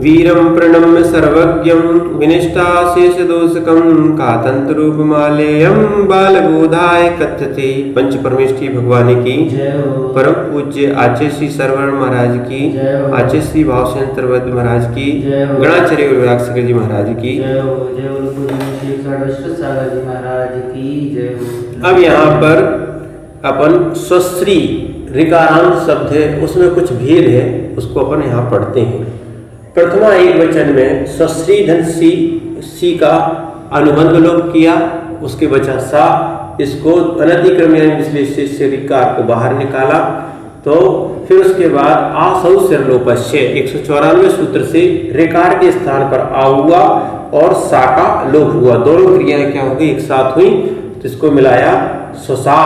वीरं प्रणम्य सर्वज्ञं विनिष्टाशेषदोषकं कातंतरूपमालेयं बालबोधाय कथ्यते। पंच परमेष्ठी भगवान की, परम पूज्य आचार्य श्री सरवण महाराज की, आचार्य श्री भावसेन महाराज की, गणाचार्य विराग जी महाराज की। अब यहाँ पर अपन स्वश्री ऋकारांत शब्द है, उसमें कुछ भेद है, उसको अपन यहाँ पढ़ते हैं। प्रथमा एक वचन में स्वश्री धन सी का अनुबंध लोप किया, उसके बचा सा, इसको अनधिक्रम्य विश्लेषित से ऋकार को बाहर निकाला। तो फिर उसके बाद आसौ सिरलोपस्य 194 सूत्र से ऋकार के स्थान पर आ हुआ और सा का लोप हुआ। दोनों क्रियाएं क्या हो गई, एक साथ हुई, तो इसको मिलाया स्वसा,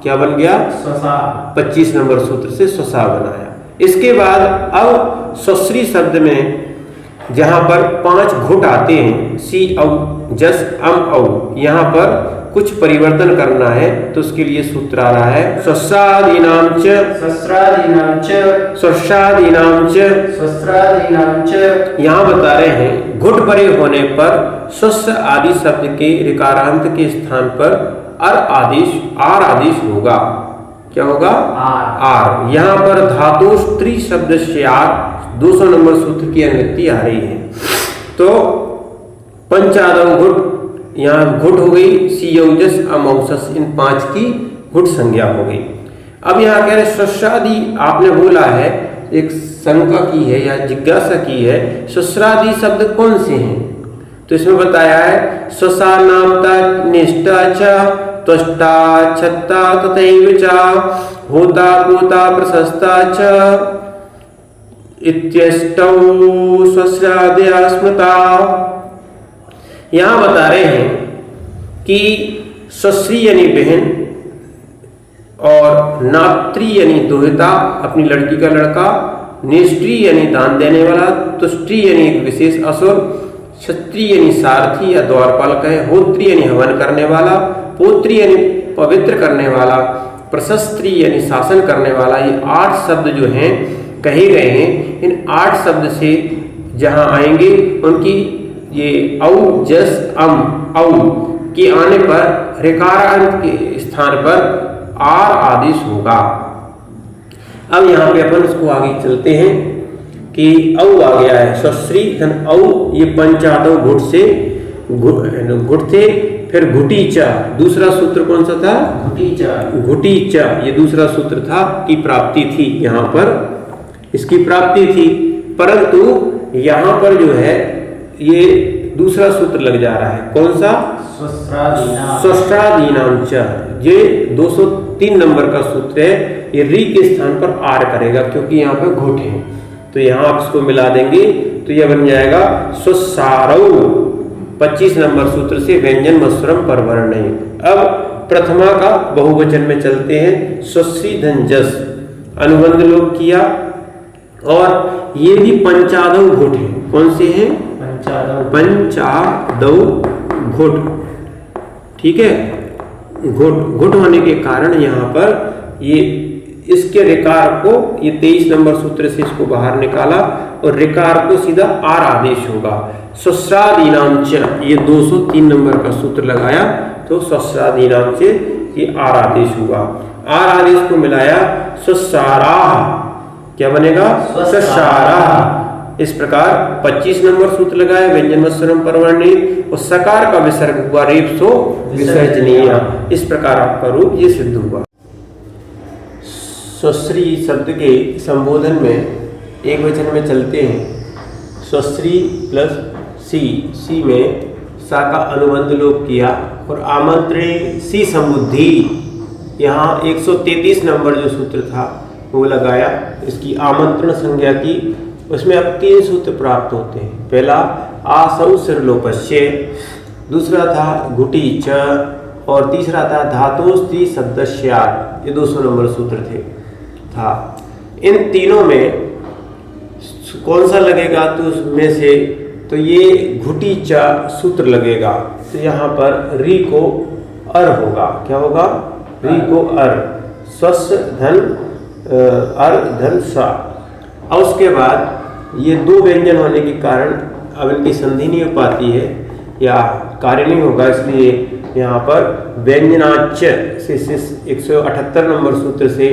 क्या बन गया स्वसा। 25 नंबर सूत्र से स्वसा बनाया। इसके बाद अब स्वश्री शब्द में जहां पर 5 घुट आते हैं, सी औ जस अम औ, यहाँ पर कुछ परिवर्तन करना है, तो उसके लिए सूत्र आ रहा है स्वस्रादीनां च, स्वस्रादीनां च, स्वस्रादीनां च, स्वस्रादीनां च। यहाँ बता रहे हैं घुट परे होने पर स्वस्र आदि शब्द के ऋकारांत के स्थान पर आर आदेश होगा। क्या होगा, आर। यहाँ पर धातु स्त्री शब्द से आर 200 नंबर सूत्र की अनुवृत्ति आ रही है। तो पंचादव घुट, यहाँ घुट हो गई, सीयौजस अमौसस, इन 5 की घुट संज्ञा हो गई। अब यहाँ कह रहे स्वस्रादि, आपने बोला है, एक शंका की है या जिज्ञासा की है, स्वस्रादि शब्द कौन से हैं? तो इसमें बताया है स्वसा नामता निष्ठा च, त्वष्टा छत्ता तथैव च, होता पोता प्रशस्ता च इत्यष्टौ स्वस्रादया स्मृता। यहाँ बता रहे हैं कि स्वश्री यानी बहन, और नात्री यानी दुहिता, अपनी लड़की का लड़का, निष्ठी यानी दान देने वाला, तुष्टि यानी एक विशेष असुर, क्षत्रिय यानी सारथी या द्वारपाल कहे, होत्री यानी हवन करने वाला, पोत्री यानी पवित्र करने वाला, प्रशस्त्री यानी शासन करने वाला। ये 8 शब्द जो हैं कहे गए हैं, इन 8 शब्द से जहां आएंगे उनकी ये औ जस अम औ के आने पर ऋकारांत के स्थान पर आर आदेश होगा। अब यहाँ पे अपन इसको आगे चलते हैं कि औ आ गया है, स्वश्री धन औ, ये पंचादव घुट से घुट थे। फिर घुटीचा, दूसरा सूत्र कौन सा था, घुटीचा, ये दूसरा सूत्र था की प्राप्ति थी, यहाँ पर इसकी प्राप्ति थी। परंतु यहाँ पर जो है ये दूसरा सूत्र लग जा रहा है, कौन सा, स्वस्रादीनां च, ये 203 नंबर का सूत्र है। ये री के स्थान पर आर करेगा, क्योंकि यहाँ पर घुट है, तो यहाँ आप इसको मिला देंगे तो यह बन जाएगा स्वसारौ, 25 नंबर सूत्र से व्यंजन मस्वरम परवर्ण। अब प्रथमा का बहुवचन में चलते हैं। स्वश्री धन जस अनुबंध लोप किया, और ये भी पंचादव घुट है। कौन से हैं, पंचादव घुट, ठीक है। घुट होने के कारण यहाँ पर ये इसके ऋकार को, ये 23 नंबर सूत्र से इसको बाहर निकाला और ऋकार को सीधा आर आदेश होगा। स्वस्रादीनां च, ये 203 नंबर का सूत्र लगाया तो स्वस्रादीनां च ये आर आदेश हुआ। आर आदेश को मिलाया स्वसारा, क्या बनेगा, स्वसारा। इस प्रकार 25 नंबर सूत्र लगाया, व्यंजन मत्सरम परवर्णी, और सकार का विसर्ग हुआ रेप सो विसर्जनीय। इस प्रकार आपका रूप ये सिद्ध हुआ। स्वश्री शब्द के संबोधन में एक वचन में चलते हैं। स्वश्री प्लस सी में सा का अनुबंध लोप किया और आमंत्रण सी समुद्धि, यहाँ 133 नंबर जो सूत्र था वो लगाया, इसकी आमंत्रण संज्ञा की। उसमें अब 3 सूत्र प्राप्त होते हैं। पहला आसौ सिरलोपस्य, दूसरा था घुटी च, और तीसरा था धातुस्त्री शब्दस्यात्, ये 200 नंबर सूत्र था। इन तीनों में कौन सा लगेगा, तो उसमें से तो ये घुटी चा सूत्र लगेगा, तो यहाँ पर री को अर होगा। क्या होगा, री को अर, स्वस धन अर धन सा। और उसके बाद ये दो व्यंजन होने के कारण अब इनकी संधि नहीं हो पाती है या कार्य नहीं होगा, इसलिए यहाँ पर व्यंजनाच से 178 नंबर सूत्र से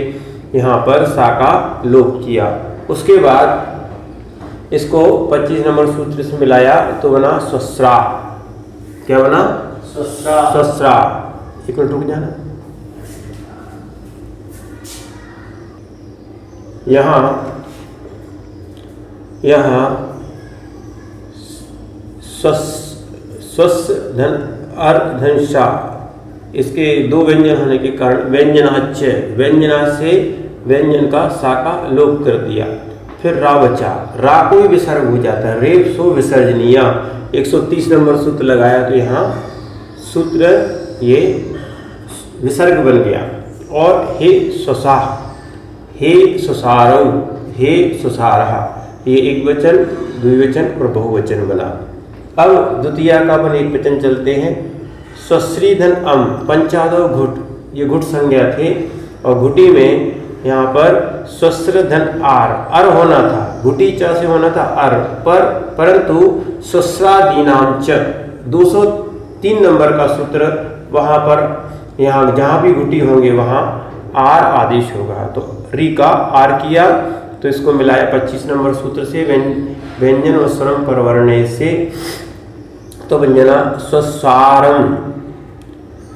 यहाँ पर सा का लोप किया। उसके बाद इसको 25 नंबर सूत्र से मिलाया तो बना स्वस्रा। क्या बना? स्वस्रा। एक मिनट रुक जाना। यहाँ स्वस धन अर् धन शा, इसके दो व्यंजन होने के कारण व्यंजनाच, व्यंजना से व्यंजन का सा का लोप कर दिया। फिर रा बचा, रा को भी विसर्ग हो जाता है, रेप सो विसर्जनीय। 130 नंबर सूत्र लगाया तो यहाँ सूत्र ये विसर्ग बन गया। और हे स्वसा, हे स्वसारौ, हे स्वसारः, ये एक वचन, द्विवचन और बहुवचन बना। अब द्वितीय का अपन एक वचन चलते हैं। स्वश्री धन अम पंचादो घुट, ये घुट संज्ञा थे और घुटी में यहाँ पर स्वस्र धन आर, अर होना था, घुटी च से होना था अर, परंतु स्वस्रादीनाम च 203 नंबर का सूत्र, वहाँ पर यहाँ जहाँ भी घुटी होंगे वहाँ आर आदेश होगा। तो री का आर किया तो इसको मिलाया 25 नंबर सूत्र से व्यंजन व स्वरम परवर्णे से, तो व्यंजना स्वसारम।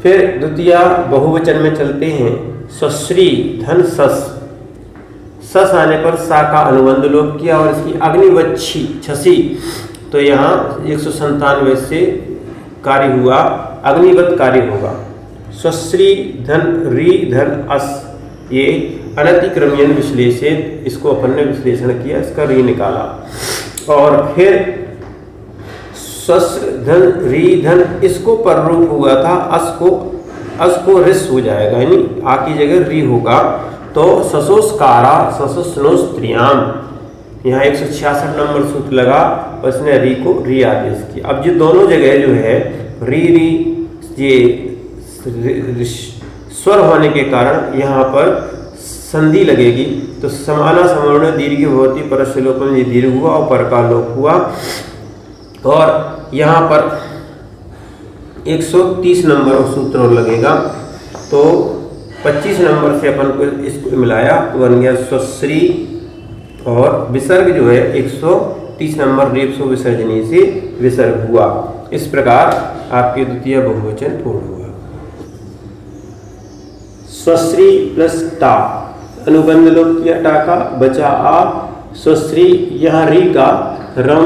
फिर द्वितीय बहुवचन में चलते हैं। स्वश्री धन सस, सस आने पर सा का अनुबंध लोप किया और इसकी अग्निवच्छी छसी, तो यहाँ 197 से कार्य हुआ, अग्निवत कार्य होगा। स्वश्री धन री धन अस, ये अनतिक्रमण विश्लेषित, इसको अपन ने विश्लेषण किया, इसका री निकाला। और फिर स्वस्र धन री धन, इसको पर रूप हुआ था, अस को रिस हो जाएगा, यानी आ की जगह री होगा। तो ससोस्कारा ससुस्नोस्त्रियाम, यहाँ 166 नंबर सूत्र लगा, उसने री को री आदेश किया। अब जो दोनों जगह जो है री ये स्वर होने के कारण यहाँ पर संधि लगेगी, तो समाना समर्ण दीर्घ भवति परस्य लोपम, ये दीर्घ हुआ और पर का लोप हुआ। और यहाँ पर 130 नंबर सूत्र और लगेगा, तो 25 नंबर से अपन को इसको मिलाया तो बन गया स्वश्री, और विसर्ग जो है 130 नंबर रेप सो विसर्जनी से विसर्ग हुआ। इस प्रकार आपके द्वितीय बहुवचन पूर्ण हुआ। स्वश्री प्लस टा, अनुबंध लोप किया टा का, बचा आ। स्वश्री, यहाँ री का रम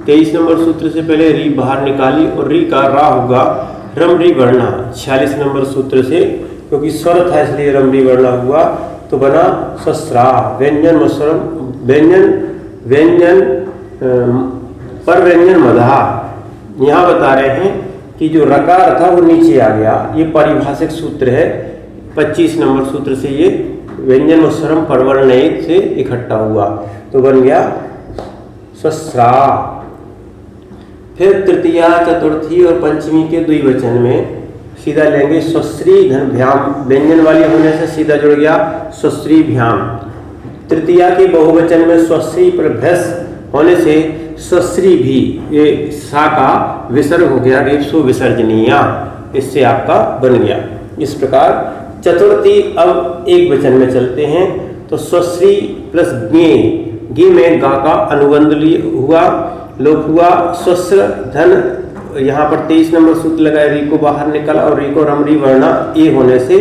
23 नंबर सूत्र से पहले री बाहर निकाली और री का रा होगा रम री वर्णा 46 नंबर सूत्र से, क्योंकि स्वर था इसलिए रम री वर्णा हुआ, तो बना स्वस्रा। व्यंजन मस्वरम, व्यंजन पर व्यंजन मधा। यहाँ बता रहे हैं कि जो रकार था वो नीचे आ गया, ये पारिभाषिक सूत्र है। 25 नंबर सूत्र से ये व्यंजन व स्वरम परवर्ण से इकट्ठा हुआ, तो बन गया स्वस्रा। फिर तृतीया, चतुर्थी और पंचमी के द्विवचन में सीधा लेंगे। स्वश्री धन भ्याम, व्यंजन वाली होने से सीधा जुड़ गया स्वश्री भ्याम। तृतीया के बहुवचन में स्वश्री पर भ्यस होने से स्वश्री भी, ये सा का विसर्ग हो गया, रेप्सो विसर्जनीय, इससे आपका बन गया। इस प्रकार चतुर्थी अब एक वचन में चलते हैं, तो स्वश्री प्लस ज्ञे, गी में गा का अनुबंध हुआ, लोप हुआ। स्वस्र धन, यहाँ पर 23 नंबर सूत्र लगाए, री को बाहर निकला और री को रमरी वर्णा ए होने से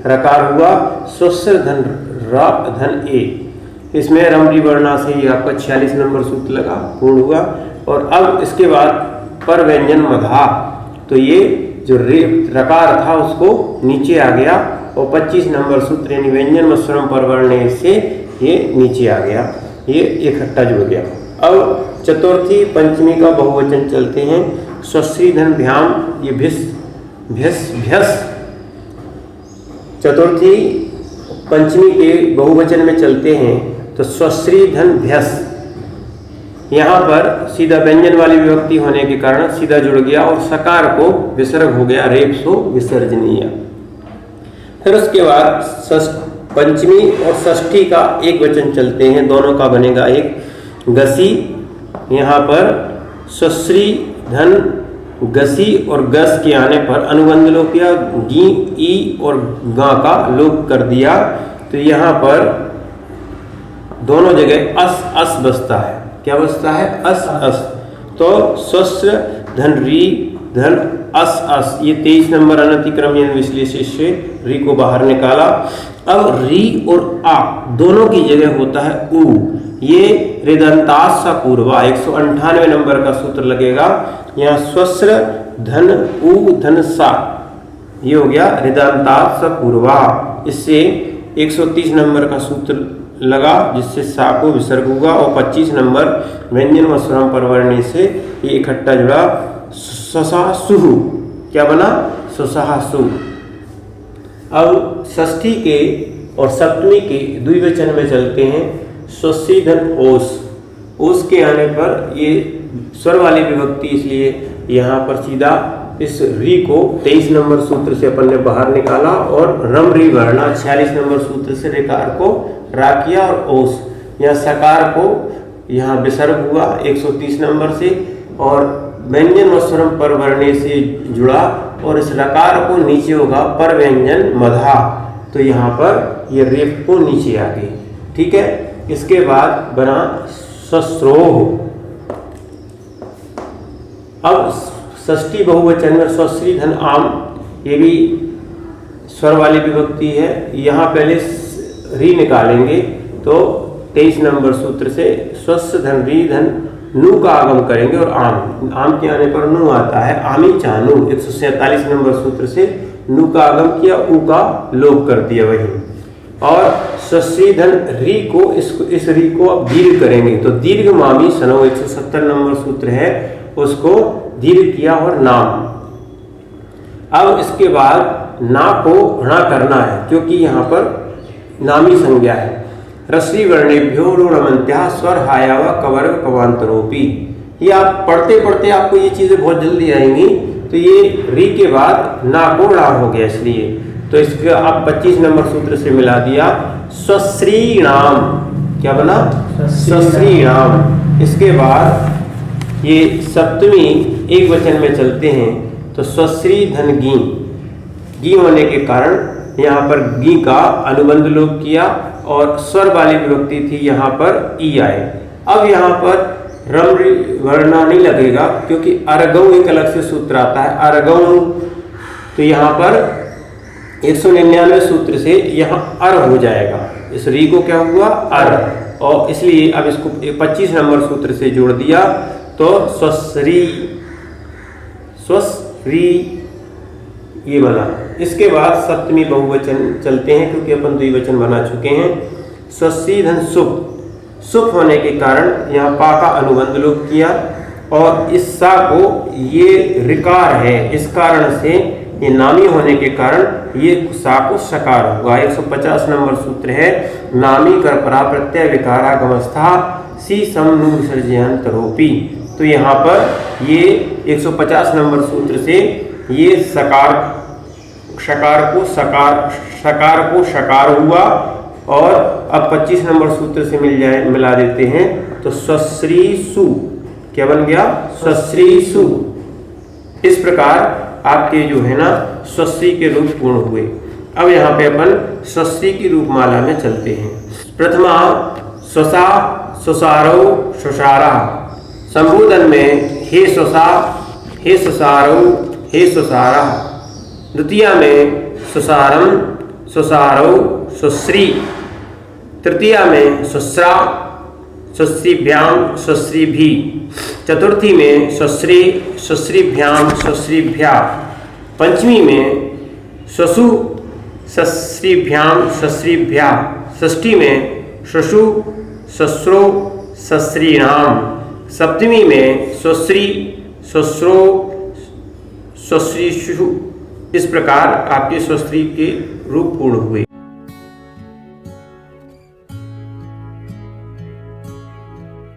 रकार हुआ। स्वस्र धन रा धन ए, इसमें रमरी वर्णा से ही आपका 46 नंबर सूत्र लगा, पूर्ण हुआ। और अब इसके बाद पर व्यंजन मधा, तो ये जो रे रकार था उसको नीचे आ गया और 25 नंबर सूत्र यानी व्यंजन व स्वरम परवर्ण से ये नीचे आ गया, ये इकट्ठा जुड़ गया। अब चतुर्थी पंचमी का बहुवचन चलते हैं। स्वश्री धन भ्याम, ये भ्यस। चतुर्थी पंचमी के बहुवचन में चलते हैं, तो स्वश्री धन भ्यस, यहाँ पर सीधा व्यंजन वाली विभक्ति होने के कारण सीधा जुड़ गया और सकार को विसर्ग हो गया, रेप्सो विसर्जनीय। फिर उसके बाद पंचमी और षष्ठी का एक वचन चलते हैं, दोनों का बनेगा एक। गसी, यहाँ पर स्वश्री धन गसी और गस के आने पर अनुबंध लोप किया, गी ई और गा का लोप कर दिया, तो यहाँ पर दोनों जगह अस अस बसता है। क्या बसता है? अस अस। तो स्वस्र धन री धन अस अस, ये 23 नंबर अनतिक्रम विश्लेषण से री को बाहर निकाला। अब री और आ दोनों की जगह होता है उ, ये ऋदंतास सा पूर्वा 198 नंबर का सूत्र लगेगा। यहाँ स्वस्र धन उ धन सा, ये हो गया ऋदंतास सा पूर्वा। इससे 130 नंबर का सूत्र लगा जिससे सा को विसर्ग होगा, और 25 नंबर व्यंजन व स्वरम परवर्णी से ये इकट्ठा जुड़ा स्वसा सुहु। क्या बना? स्वसा सु। अब षष्ठी के और सप्तमी के द्विवचन में चलते हैं। स्वस्ती धन ओस, ओस के आने पर ये स्वर वाली विभक्ति, इसलिए यहाँ पर सीधा इस री को 23 नंबर सूत्र से अपन ने बाहर निकाला और रम री वर्णा 46 नंबर सूत्र से रेकार को रा किया, और ओस यहाँ सकार को यहाँ विसर्ग हुआ 130 नंबर से, और व्यंजन व स्वरम पर वर्णे से जुड़ा, और इस रकार को नीचे होगा पर व्यंजन मधा, तो यहाँ पर ये रेफ को नीचे आ गई। ठीक है। इसके बाद बना सस्रोह। अब षष्ठी बहुवचन में स्वश्री धन आम, ये भी स्वर वाली विभक्ति है। यहाँ पहले री निकालेंगे तो 23 नंबर सूत्र से स्वस्थ धन री धन नू का आगम करेंगे, और आम, आम के आने पर नू आता है। आमी चानू 147 नंबर सूत्र से नू का आगम किया, ऊ का लोप कर दिया वही। और स्वश्री धन री को इस री को अब दीर्घ करेंगे, तो दीर्घ मामी सनो 170 नंबर सूत्र है, उसको दीर्घ किया और नाम। अब इसके बाद ना को ऋणा करना है, क्योंकि यहाँ पर नामी संज्ञा है। रश्री वर्णेभ्यो रूढ़मंत्या स्वर हायावा कवर्ग कवांतरोपी। ये आप पढ़ते पढ़ते आपको ये चीजें बहुत जल्दी आएंगी। तो ये री के बाद ना को ड़ा हो गया, इसलिए तो इसके आप 25 नंबर सूत्र से मिला दिया। स्वश्रीणाम, क्या बना? स्वश्रीणाम। इसके बाद ये सप्तमी एक वचन में चलते हैं, तो स्वश्री धन गी, गी होने के कारण यहाँ पर गी का अनुबंध लोप किया, और स्वर वाली विभक्ति थी, यहाँ पर ई आए। अब यहाँ पर रम वर्णा नहीं लगेगा, क्योंकि अर्गौ एक अलग से सूत्र आता है, अर्गौ। तो यहाँ पर 199 सूत्र से यहाँ अर हो जाएगा, इस री को क्या हुआ? अर, और इसलिए अब इसको 25 नंबर सूत्र से जोड़ दिया, तो स्वश्री, स्वश्री ये बना। इसके बाद सप्तमी बहुवचन चलते हैं, क्योंकि अपन द्विवचन बना चुके हैं। स्वश्री धन सुप, सुप होने के कारण यहाँ पा का अनुबंध लोप किया, और इस सा को ये रिकार है, इस कारण से ये नामी होने के कारण ये सा को सकार हुआ। 150 नंबर सूत्र है। नामी कर परा प्रत्यय विकारागमस्था सी समनु विसर्जयंतरोपी। तो यहाँ पर ये 150 नंबर सूत्र से ये शकार को शकार हुआ, और अब 25 नंबर सूत्र से मिला देते हैं, तो स्वश्री सु, क्या बन गया? स्वश्री सु। इस प्रकार आपके जो है ना स्वश्री के रूप पूर्ण हुए। अब यहाँ पे अपन स्वश्री की रूपमाला में चलते हैं। प्रथमा स्वसा, स्वसारो, स्वसारा। संबोधन में हे स्वसा, हे स्वसारो, हे स्वसारा। द्वितीया में स्वसारम, स्वसारो, स्वश्री। तृतीया में स्वस्रा, स्वश्रीभ्याम, स्वश्रीभी। चतुर्थी में स्वश्री, स्वश्रीभ्याम, स्वश्रीभ्या। पंचमी में स्वसु, स्वश्रीभ्याम, स्वश्रीभ्या। षष्ठी में स्वशु, स्वश्रो, स्वश्रीणाम। सप्तमी में स्वश्री, स्वश्रो, स्वश्रीषु। इस प्रकार आपके स्वश्री के रूप पूर्ण हुए।